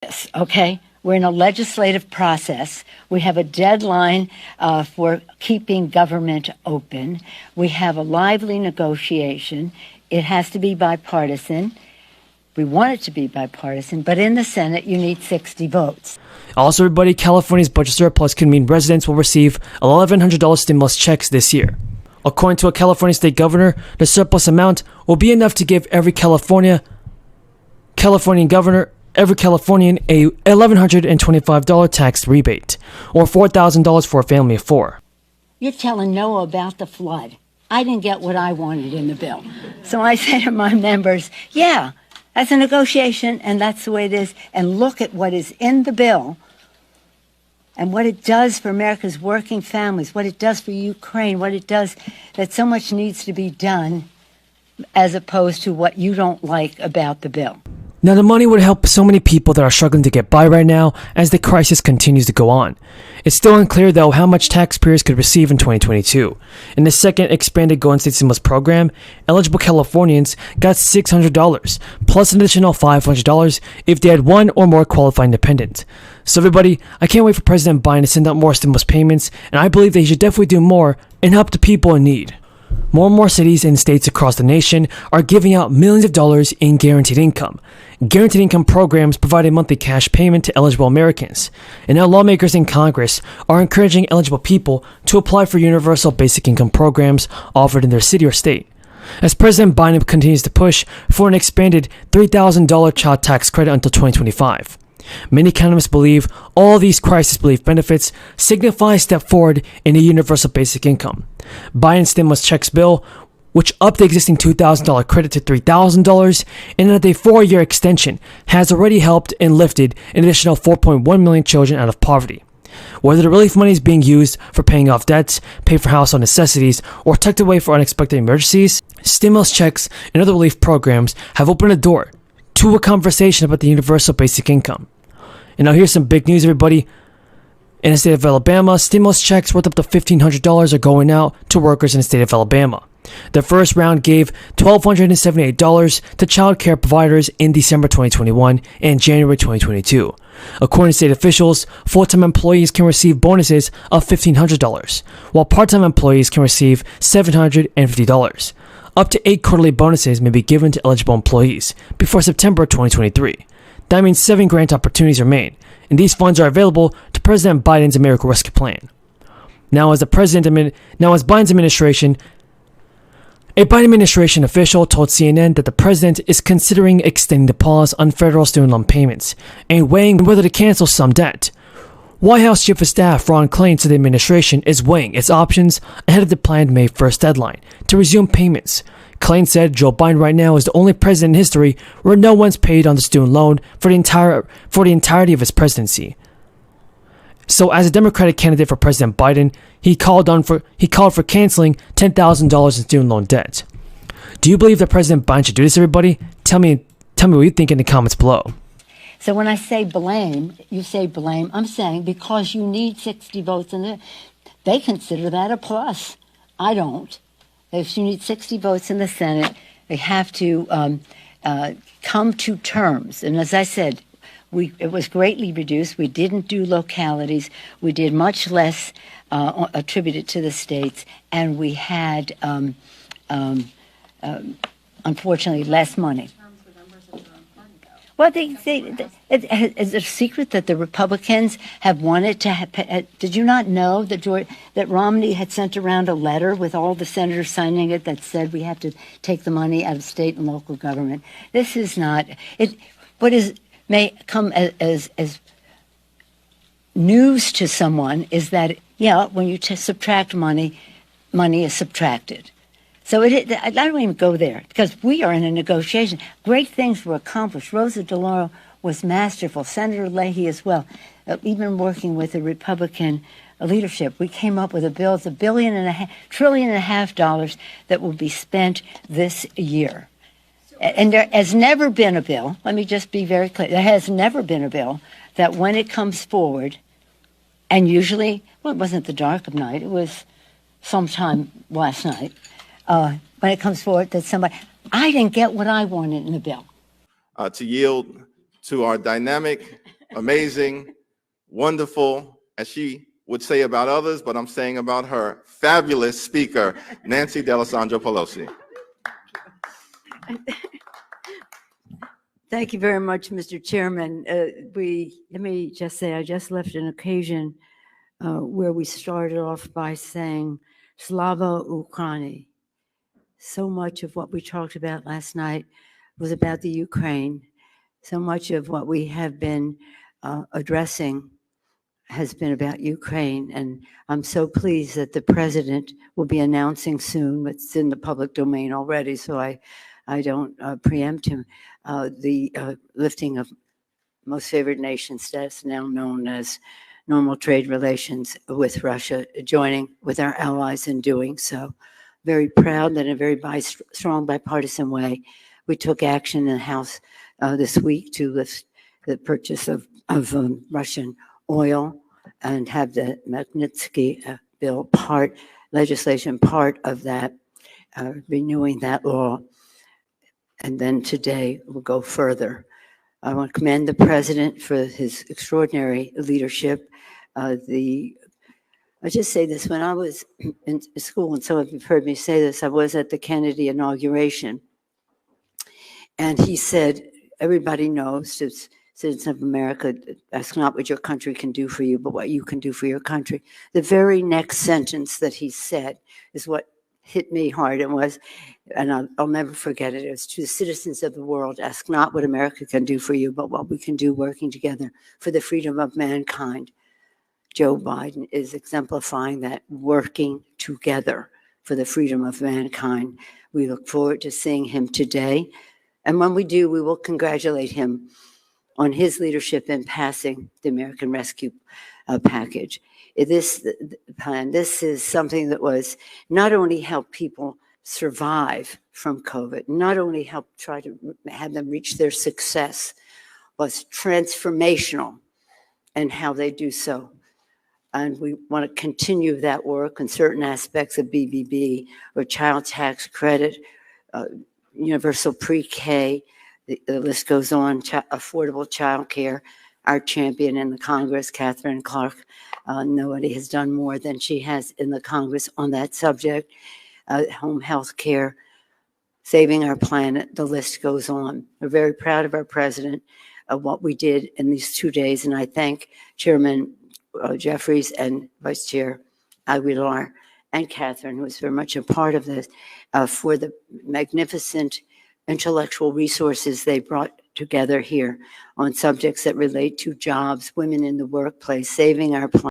this, okay? We're in a legislative process. We have a deadline for keeping government open. We have a lively negotiation. It has to be bipartisan. We want it to be bipartisan, but in the Senate, you need 60 votes. Also, everybody, California's budget surplus could mean residents will receive $1,100 stimulus checks this year. According to a California state governor, the surplus amount will be enough to give every Californian governor a $1,125 tax rebate, or $4,000 for a family of four. You're telling Noah about the flood. I didn't get what I wanted in the bill. So I say to my members, yeah, that's a negotiation, and that's the way it is. And look at what is in the bill and what it does for America's working families, what it does for Ukraine, what it does, that so much needs to be done as opposed to what you don't like about the bill. Now, the money would help so many people that are struggling to get by right now as the crisis continues to go on. It's still unclear, though, how much taxpayers could receive in 2022. In the second expanded Golden State Stimulus program, eligible Californians got $600, plus an additional $500 if they had one or more qualifying dependents. So everybody, I can't wait for President Biden to send out more stimulus payments, and I believe that he should definitely do more and help the people in need. More and more cities and states across the nation are giving out millions of dollars in guaranteed income. Guaranteed income programs provide a monthly cash payment to eligible Americans. And now lawmakers in Congress are encouraging eligible people to apply for universal basic income programs offered in their city or state. As President Biden continues to push for an expanded $3,000 child tax credit until 2025. Many economists believe all these crisis relief benefits signify a step forward in a universal basic income. Biden's stimulus checks bill, which upped the existing $2,000 credit to $3,000 and added a 4-year extension, has already helped and lifted an additional 4.1 million children out of poverty. Whether the relief money is being used for paying off debts, pay for household necessities, or tucked away for unexpected emergencies, stimulus checks and other relief programs have opened a door to a conversation about the universal basic income. And now here's some big news, everybody. In the state of Alabama, stimulus checks worth up to $1,500 are going out to workers in the state of Alabama. The first round gave $1,278 to child care providers in December 2021 and January 2022. According to state officials, full-time employees can receive bonuses of $1,500, while part-time employees can receive $750. Up to 8 quarterly bonuses may be given to eligible employees before September 2023. That means 7 grant opportunities remain, and these funds are available to President Biden's American Rescue Plan. Now, as Biden's administration, a Biden administration official told CNN that the president is considering extending the pause on federal student loan payments and weighing whether to cancel some debt. White House Chief of Staff Ron Klain said the administration is weighing its options ahead of the planned May 1st deadline to resume payments. Klain said Joe Biden right now is the only president in history where no one's paid on the student loan for the entirety of his presidency. So, as a Democratic candidate for President Biden, he called for canceling $10,000 in student loan debt. Do you believe that President Biden should do this, everybody? Tell me what you think in the comments below. So when I say blame, you say blame. I'm saying because you need 60 votes they consider that a plus. I don't. If you need 60 votes in the Senate, they have to come to terms. And as I said, it was greatly reduced. We didn't do localities. We did much less attributed to the states. And we had, unfortunately, less money. Well, it's a secret that the Republicans have wanted to did you not know that Romney had sent around a letter with all the senators signing it that said we have to take the money out of state and local government? This is not it. What may come as news to someone is that when you subtract money is subtracted. So I don't even go there because we are in a negotiation. Great things were accomplished. Rosa DeLauro was masterful. Senator Leahy as well. Even working with the Republican leadership, we came up with a bill. It's $1.5 trillion that will be spent this year. And there has never been a bill. Let me just be very clear. There has never been a bill that when it comes forward, and usually, well, it wasn't the dark of night. It was sometime last night. When it comes forward that I didn't get what I wanted in the bill. To yield to our dynamic, amazing, wonderful, as she would say about others, but I'm saying about her, fabulous speaker, Nancy D'Alessandro Pelosi. Thank you very much, Mr. Chairman. Let me just say, I just left an occasion where we started off by saying, Slava Ukraini. So much of what we talked about last night was about the Ukraine. So much of what we have been addressing has been about Ukraine. And I'm so pleased that the president will be announcing soon, it's in the public domain already, so I don't preempt him, the lifting of most favored nation status, now known as normal trade relations with Russia, joining with our allies in doing so. Very proud that in a very strong bipartisan way, we took action in the House this week to lift the purchase of Russian oil and have the Magnitsky bill legislation part of that, renewing that law. And then today we'll go further. I want to commend the president for his extraordinary leadership. I just say this, when I was in school, and some of you have heard me say this, I was at the Kennedy inauguration. And he said, everybody knows, it's citizens of America, ask not what your country can do for you, but what you can do for your country. The very next sentence that he said is what hit me hard. It was, and I'll never forget it, it was, to the citizens of the world, ask not what America can do for you, but what we can do working together for the freedom of mankind. Joe Biden is exemplifying that, working together for the freedom of mankind. We look forward to seeing him today. And when we do, we will congratulate him on his leadership in passing the American Rescue Package. This is something that was not only help people survive from COVID, not only help try to have them reach their success, was transformational in how they do so. And we want to continue that work in certain aspects of BBB, or child tax credit, universal pre-K, the list goes on, affordable child care. Our champion in the Congress, Catherine Clark, nobody has done more than she has in the Congress on that subject. Home health care, saving our planet, the list goes on. We're very proud of our president, of what we did in these 2 days, and I thank Chairman Jeffries and Vice Chair Aguilar and Catherine, who was very much a part of this, for the magnificent intellectual resources they brought together here on subjects that relate to jobs, women in the workplace, saving our planet.